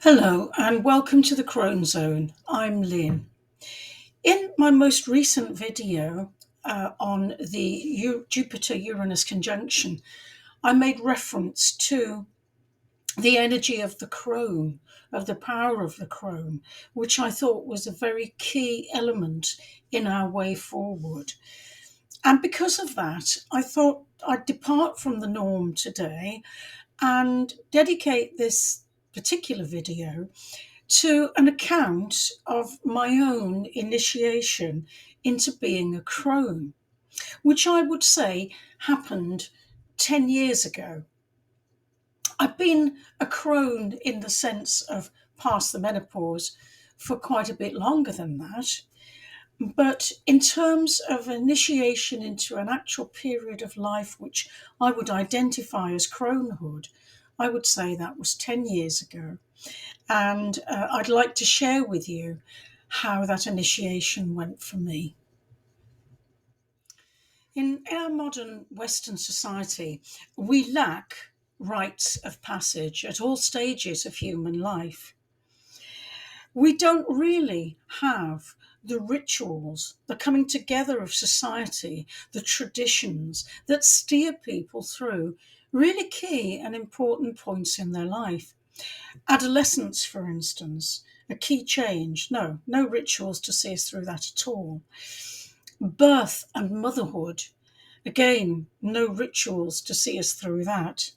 Hello and welcome to the Crone Zone. I'm Lynn. In my most recent video on the Jupiter-Uranus conjunction, I made reference to the energy of the crone, of the power of the crone, which I thought was a very key element in our way forward. And because of that, I thought I'd depart from the norm today and dedicate this particular video to an account of my own initiation into being a crone, which I would say happened 10 years ago. I've been a crone in the sense of past the menopause for quite a bit longer than that. But in terms of initiation into an actual period of life which I would identify as cronehood, I would say that was 10 years ago. And I'd like to share with you how that initiation went for me. In our modern Western society, we lack rites of passage at all stages of human life. We don't really have the rituals, the coming together of society, the traditions that steer people through really key and important points in their life. Adolescence, for instance, a key change. No rituals to see us through that at all. Birth and motherhood, again, no rituals to see us through that.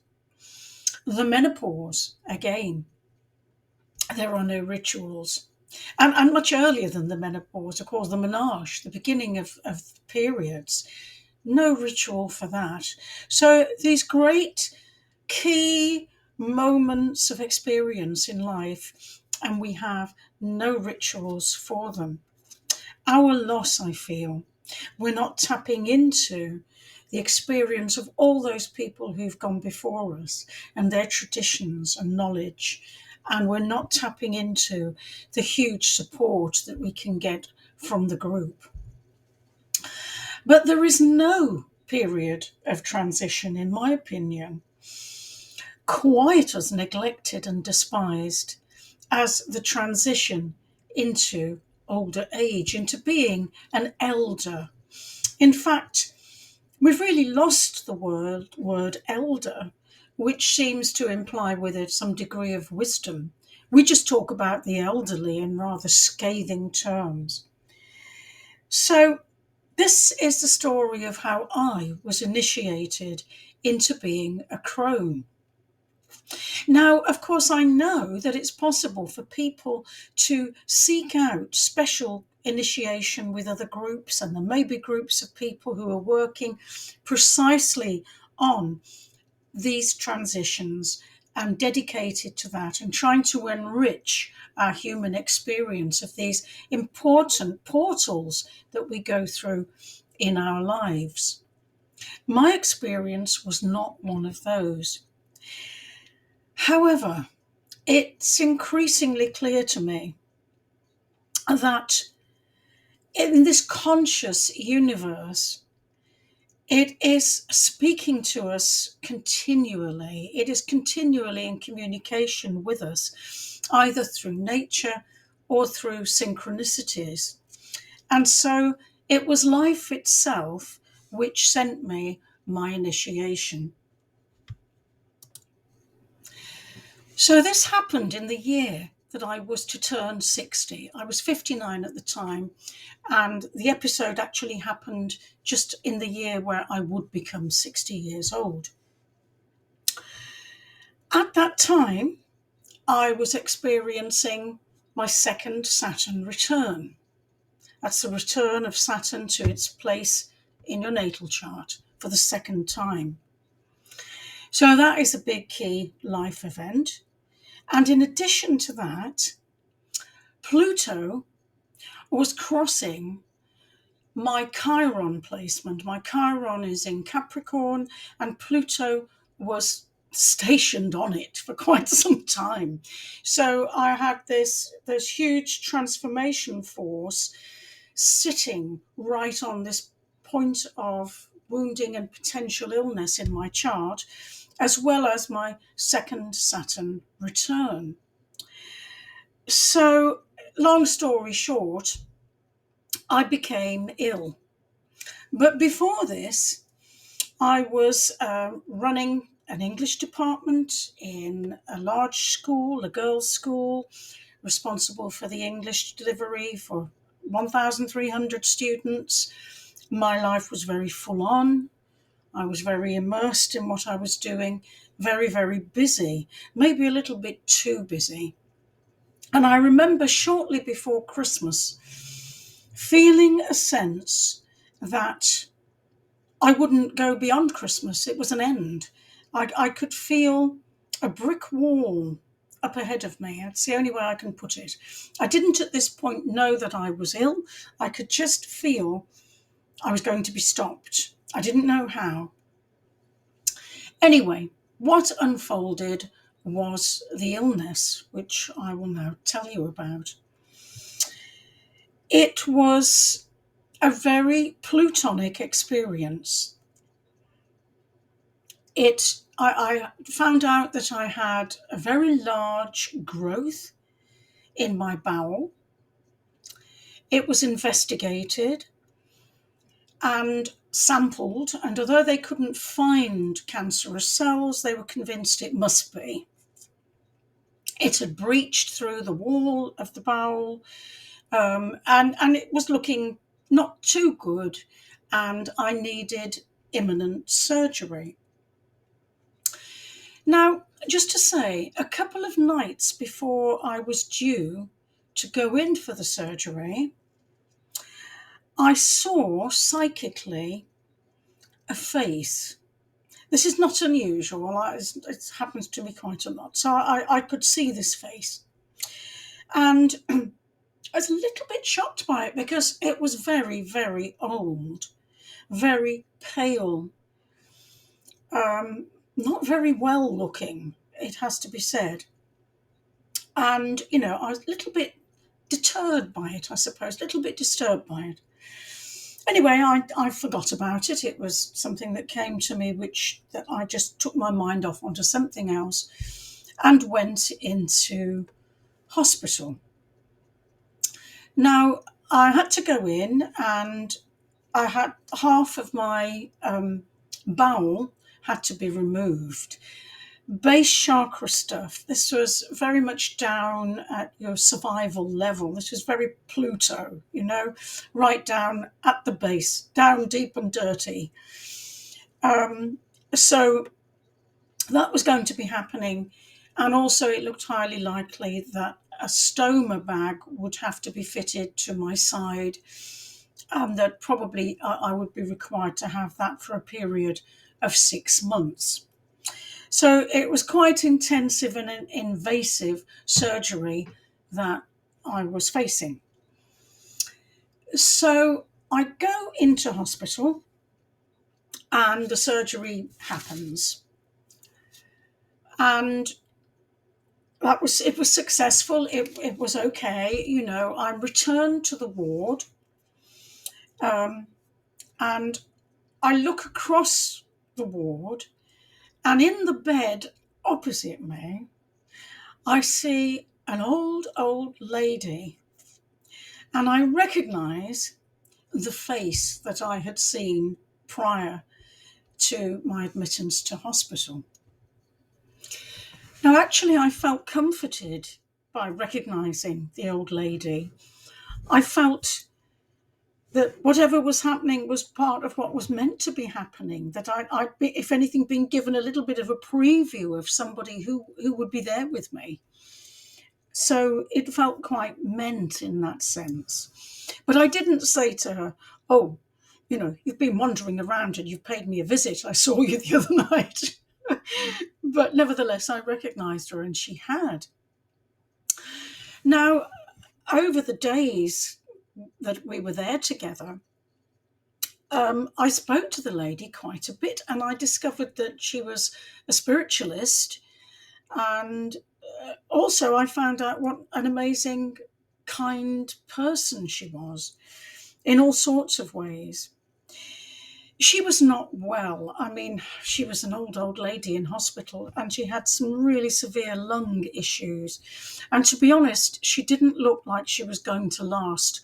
The menopause, again, there are no rituals. And much earlier than the menopause, of course, the menarche, the beginning of periods, no ritual for that. So these great key moments of experience in life, and we have no rituals for them. Our loss, I feel, we're not tapping into the experience of all those people who've gone before us and their traditions and knowledge. And we're not tapping into the huge support that we can get from the group. But there is no period of transition, in my opinion, quite as neglected and despised as the transition into older age, into being an elder. In fact, we've really lost the word elder, which seems to imply with it some degree of wisdom. We just talk about the elderly in rather scathing terms. So, this is the story of how I was initiated into being a crone. Now, of course, I know that it's possible for people to seek out special initiation with other groups, and there may be groups of people who are working precisely on these transitions and dedicated to that and trying to enrich our human experience of these important portals that we go through in our lives. My experience was not one of those. However, it's increasingly clear to me that in this conscious universe, it is speaking to us continually. It is continually in communication with us, either through nature or through synchronicities. And so it was life itself which sent me my initiation. So this happened in the year that I was to turn 60. I was 59 at the time, and the episode actually happened just in the year where I would become 60 years old. At that time, I was experiencing my second Saturn return. That's the return of Saturn to its place in your natal chart for the second time. So that is a big key life event. And in addition to that, Pluto was crossing my Chiron placement. My Chiron is in Capricorn, and Pluto was stationed on it for quite some time. So I had this huge transformation force sitting right on this point of wounding and potential illness in my chart, as well as my second Saturn return. So, long story short, I became ill. But before this, I was running an English department in a large school, a girls' school, responsible for the English delivery for 1,300 students. My life was very full on. I was very immersed in what I was doing, very, very busy, maybe a little bit too busy. And I remember shortly before Christmas feeling a sense that I wouldn't go beyond Christmas. It was an end. I could feel a brick wall up ahead of me. That's the only way I can put it. I didn't at this point know that I was ill. I could just feel I was going to be stopped. I didn't know how. Anyway, what unfolded was the illness, which I will now tell you about. It was a very plutonic experience. I found out that I had a very large growth in my bowel. It was investigated and sampled, and although they couldn't find cancerous cells, they were convinced it must be. It had breached through the wall of the bowel, and it was looking not too good, and I needed imminent surgery. Now, just to say, a couple of nights before I was due to go in for the surgery, I saw psychically a face. This is not unusual. It happens to me quite a lot. So I could see this face. And I was a little bit shocked by it because it was very, very old, very pale, not very well looking, it has to be said. And, I was a little bit deterred by it, I suppose, a little bit disturbed by it. Anyway, I forgot about it. It was something that came to me, that I just took my mind off onto something else and went into hospital. Now, I had to go in, and I had half of my bowel had to be removed. Base chakra stuff. This was very much down at your survival level. This was very Pluto, right down at the base, down deep and dirty. So that was going to be happening. And also it looked highly likely that a stoma bag would have to be fitted to my side, and that probably I would be required to have that for a period of 6 months. So it was quite intensive and an invasive surgery that I was facing. So I go into hospital and the surgery happens. And it was successful. It was okay. I returned to the ward, and I look across the ward, and in the bed opposite me, I see an old lady, and I recognise the face that I had seen prior to my admittance to hospital. Now, actually, I felt comforted by recognising the old lady. I felt that whatever was happening was part of what was meant to be happening, that I'd be, if anything, been given a little bit of a preview of somebody who would be there with me. So it felt quite meant in that sense. But I didn't say to her, oh, you've been wandering around and you've paid me a visit. I saw you the other night. But nevertheless, I recognised her, and she had. Now, over the days that we were there together, I spoke to the lady quite a bit, and I discovered that she was a spiritualist. And also I found out what an amazing, kind person she was in all sorts of ways. She was not well. I mean, she was an old lady in hospital, and she had some really severe lung issues. And to be honest, she didn't look like she was going to last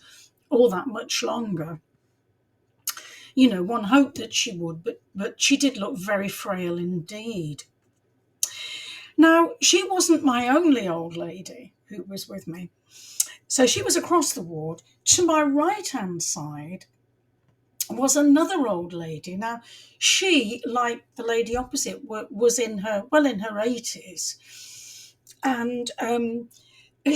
all that much longer. You know, one hoped that she would, but she did look very frail indeed. Now, she wasn't my only old lady who was with me. So she was across the ward. To my right hand side was another old lady. Now, she, like the lady opposite, was in her, well, in her 80s. And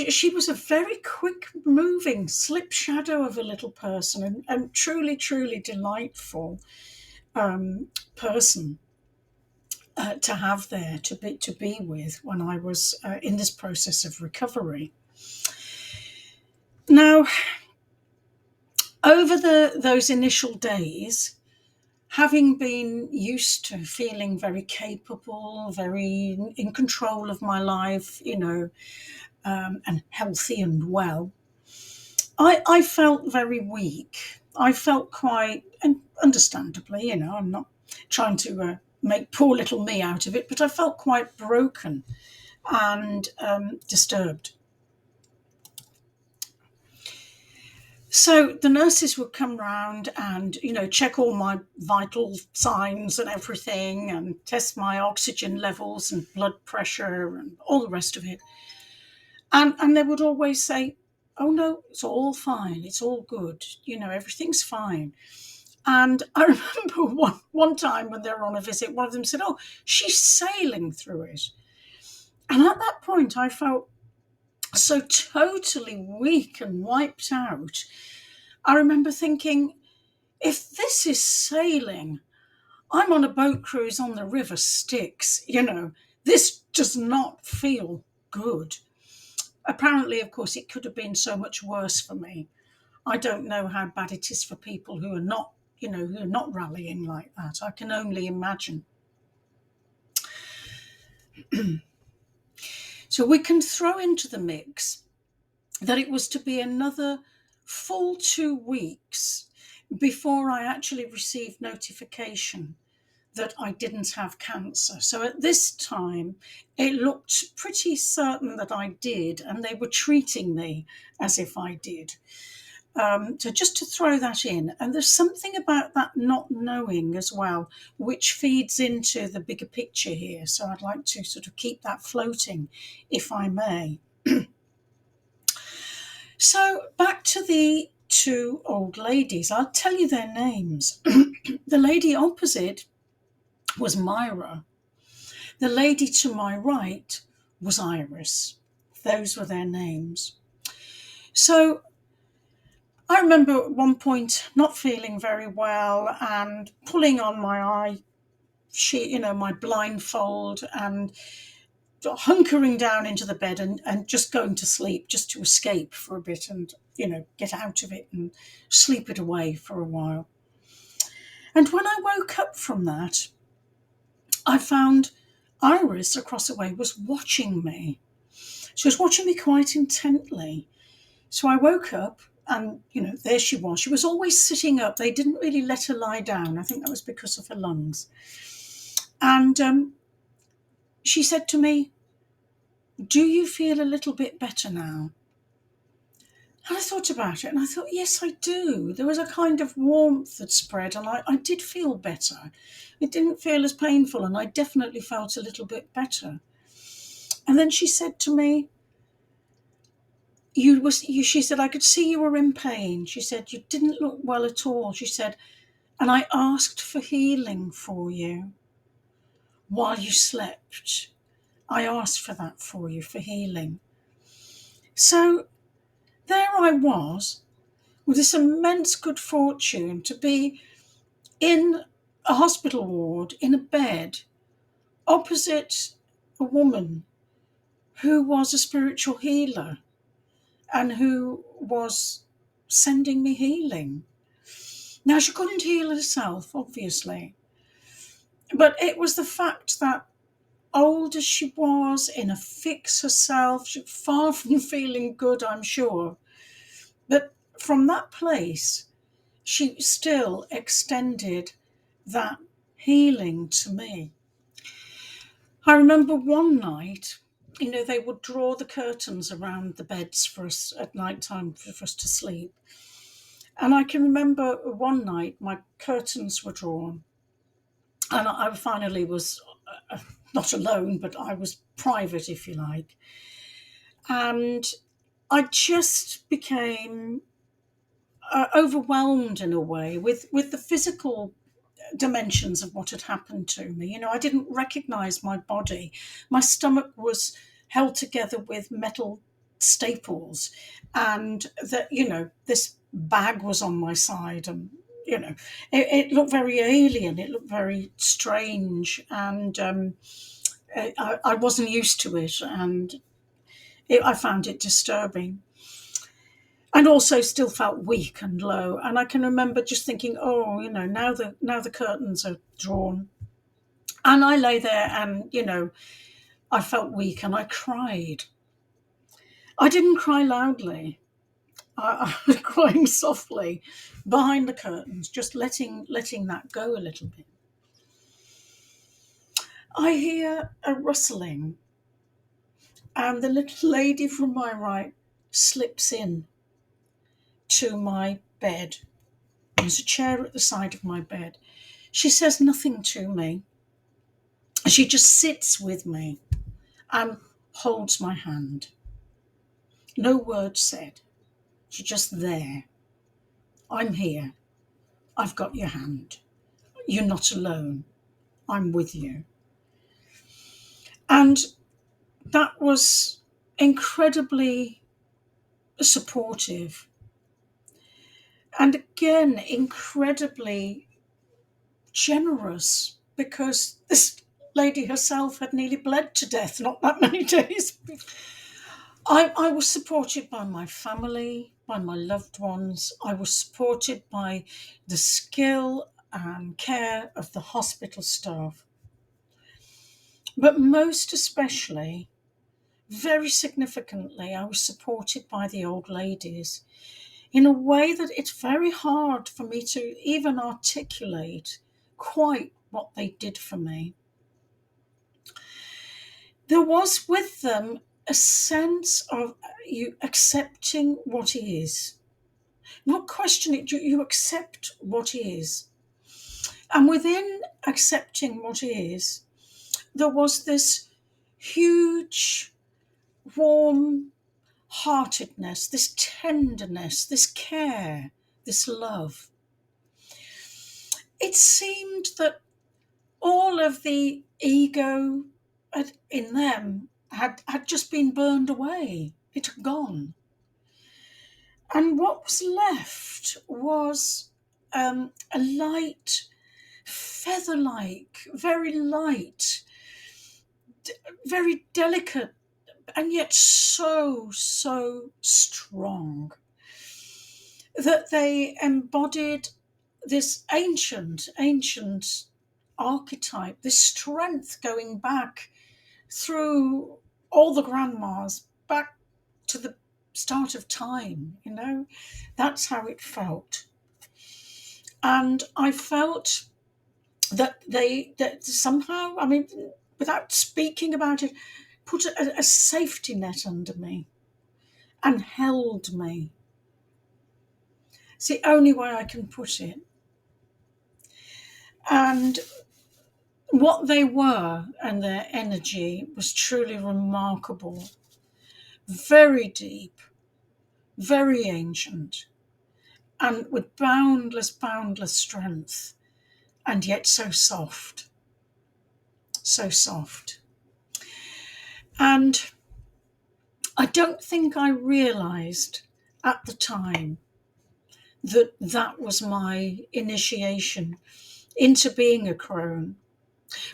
she was a very quick moving slip shadow of a little person, and truly, truly delightful person to have there, to be with when I was in this process of recovery. Now, over those initial days, having been used to feeling very capable, very in control of my life, and healthy and well, I felt very weak. I felt quite, and understandably, I'm not trying to make poor little me out of it, but I felt quite broken and disturbed. So the nurses would come round and, check all my vital signs and everything, and test my oxygen levels and blood pressure and all the rest of it. And they would always say, "Oh no, it's all fine. It's all good. Everything's fine." And I remember one time when they were on a visit, one of them said, "Oh, she's sailing through it." And at that point, I felt so totally weak and wiped out. I remember thinking, if this is sailing, I'm on a boat cruise on the River Styx. This does not feel good. Apparently, of course, it could have been so much worse for me. I don't know how bad it is for people who are not, who are not rallying like that. I can only imagine. So we can throw into the mix that it was to be another full 2 weeks before I actually received notification that I didn't have cancer. So at this time, it looked pretty certain that I did, and they were treating me as if I did. So just to throw that in, and there's something about that not knowing as well, which feeds into the bigger picture here. So I'd like to sort of keep that floating, if I may. So back to the two old ladies. I'll tell you their names. The lady opposite was Myra. The lady to my right was Iris. Those were their names. So I remember at one point not feeling very well and pulling on my eye sheet, my blindfold, and hunkering down into the bed and just going to sleep, just to escape for a bit and, get out of it and sleep it away for a while. And when I woke up from that, I found Iris across the way was watching me. She was watching me quite intently. So I woke up and, there she was. She was always sitting up. They didn't really let her lie down. I think that was because of her lungs. And she said to me, "Do you feel a little bit better now?" And I thought about it and I thought, yes, I do. There was a kind of warmth that spread and I did feel better. It didn't feel as painful and I definitely felt a little bit better. And then she said to me, she said, "I could see you were in pain." She said, "You didn't look well at all." She said, "And I asked for healing for you while you slept. I asked for that for you, for healing." So there I was with this immense good fortune to be in a hospital ward, in a bed, opposite a woman who was a spiritual healer and who was sending me healing. Now, she couldn't heal herself, obviously, but it was the fact that, old as she was, in a fix herself, far from feeling good, I'm sure, but from that place, she still extended that healing to me. I remember one night, they would draw the curtains around the beds for us at night time for us to sleep. And I can remember one night my curtains were drawn, and I finally was not alone, but I was private, if you like. And I just became overwhelmed in a way with the physical dimensions of what had happened to me. I didn't recognize my body. My stomach was held together with metal staples, and this bag was on my side, and it looked very alien. It looked very strange, and I wasn't used to it, and I found it disturbing. And also still felt weak and low. And I can remember just thinking, oh, now the curtains are drawn. And I lay there and, I felt weak and I cried. I didn't cry loudly. I was crying softly behind the curtains, just letting that go a little bit. I hear a rustling, and the little lady from my right slips in to my bed. There's a chair at the side of my bed. She says nothing to me. She just sits with me and holds my hand. No word said. She's just there. I'm here. I've got your hand. You're not alone. I'm with you. And that was incredibly supportive. And again, incredibly generous, because this lady herself had nearly bled to death not that many days before. I was supported by my family, by my loved ones. I was supported by the skill and care of the hospital staff. But most especially, very significantly, I was supported by the old ladies in a way that it's very hard for me to even articulate quite what they did for me. There was with them a sense of you accepting what is. Not question it, you accept what is. And within accepting what is, there was this huge, warm heartedness, this tenderness, this care, this love. It seemed that all of the ego in them had just been burned away. It had gone. And what was left was a light, feather-like, very light, very delicate, and yet so strong, that they embodied this ancient archetype, this strength going back through all the grandmas, back to the start of time. That's how it felt. And I felt that that somehow, without speaking about it, put a safety net under me and held me. It's the only way I can put it. And what they were and their energy was truly remarkable, very deep, very ancient, and with boundless strength, and yet so soft. So soft. And I don't think I realised at the time that that was my initiation into being a crone.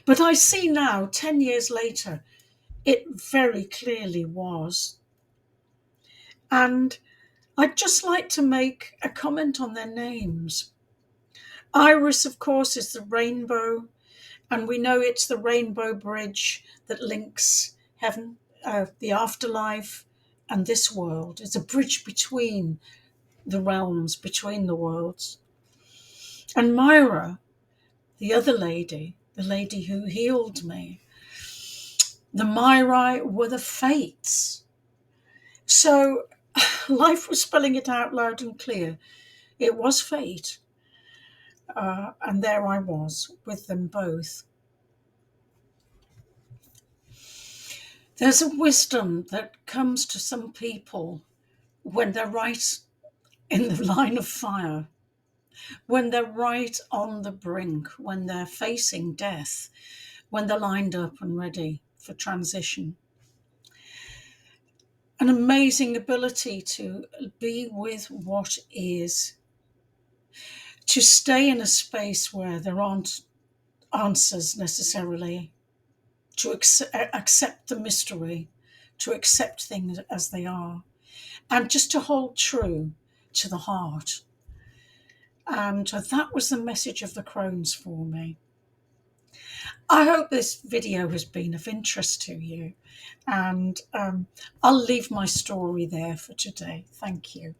But I see now, 10 years later, it very clearly was. And I'd just like to make a comment on their names. Iris, of course, is the rainbow, and we know it's the rainbow bridge that links heaven, the afterlife, and this world. It's a bridge between the realms, between the worlds. And Myra the other lady, the lady who healed me, the Myri were the fates. So life was spelling it out loud and clear. It was fate. And there I was with them both. There's a wisdom that comes to some people when they're right in the line of fire, when they're right on the brink, when they're facing death, when they're lined up and ready for transition. An amazing ability to be with what is, to stay in a space where there aren't answers necessarily, to accept the mystery, to accept things as they are, and just to hold true to the heart. And that was the message of the Crones for me. I hope this video has been of interest to you, and I'll leave my story there for today. Thank you.